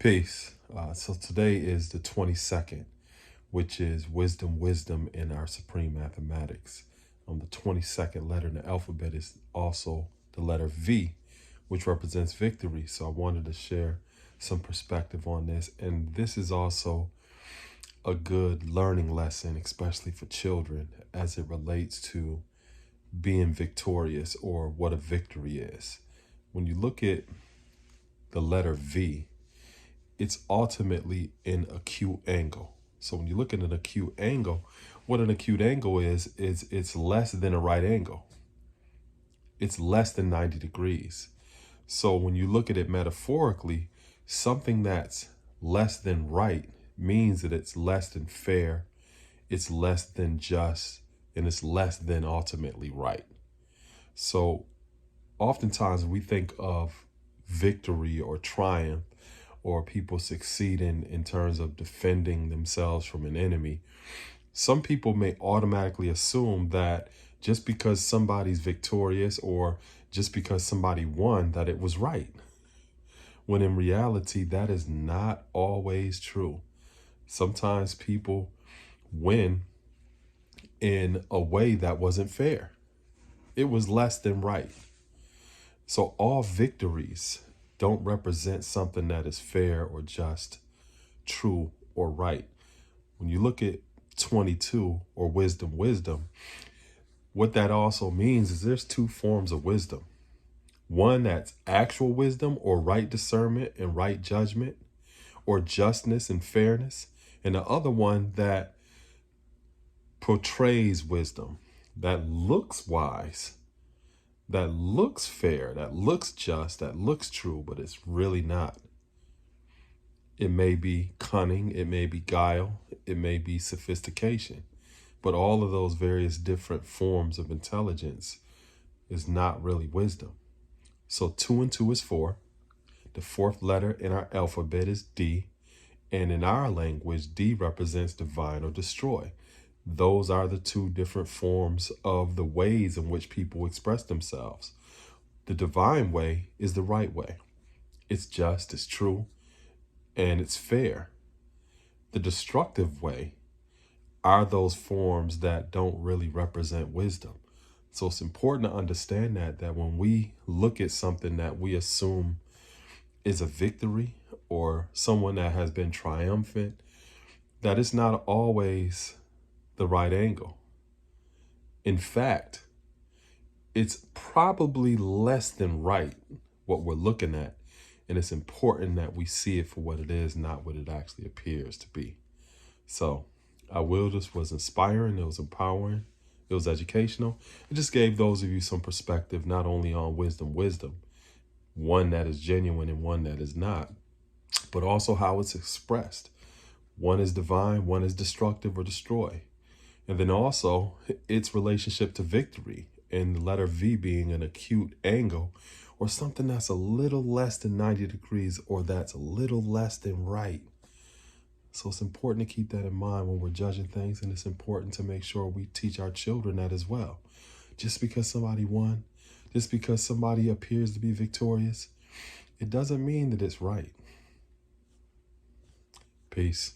Peace. So today is the 22nd, which is wisdom in our supreme mathematics. The 22nd letter in the alphabet is also the letter V, which represents victory. So I wanted to share some perspective on this. And this is also a good learning lesson, especially for children, as it relates to being victorious or what a victory is. When you look at the letter V, it's ultimately an acute angle. So when you look at an acute angle, what an acute angle is it's less than a right angle. It's less than 90 degrees. So when you look at it metaphorically, something that's less than right means that it's less than fair, it's less than just, and it's less than ultimately right. So oftentimes we think of victory or triumph or people succeeding in terms of defending themselves from an enemy. Some people may automatically assume that just because somebody's victorious or just because somebody won, that it was right. When in reality, that is not always true. Sometimes people win in a way that wasn't fair. It was less than right. So all victories don't represent something that is fair or just, true or right. When you look at 22 or wisdom, what that also means is there's two forms of wisdom. One that's actual wisdom or right discernment and right judgment or justness and fairness. And the other one that portrays wisdom, that looks wise, that looks fair, that looks just, that looks true, but it's really not. It may be cunning, it may be guile, it may be sophistication, but all of those various different forms of intelligence is not really wisdom. So 2 and 2 is 4. The fourth letter in our alphabet is D, and in our language, D represents divine or destroy. Those are the two different forms of the ways in which people express themselves. The divine way is the right way. It's just, it's true, and it's fair. The destructive way are those forms that don't really represent wisdom. So it's important to understand that when we look at something that we assume is a victory or someone that has been triumphant, that it's not always the right angle. In fact, it's probably less than right what we're looking at. And it's important that we see it for what it is, not what it actually appears to be. So this was inspiring, it was empowering, it was educational. It just gave those of you some perspective, not only on wisdom, one that is genuine and one that is not, but also how it's expressed. One is divine, one is destructive or destroy. And then also its relationship to victory, and the letter V being an acute angle or something that's a little less than 90 degrees or that's a little less than right. So it's important to keep that in mind when we're judging things, and it's important to make sure we teach our children that as well. Just because somebody won, just because somebody appears to be victorious, it doesn't mean that it's right. Peace.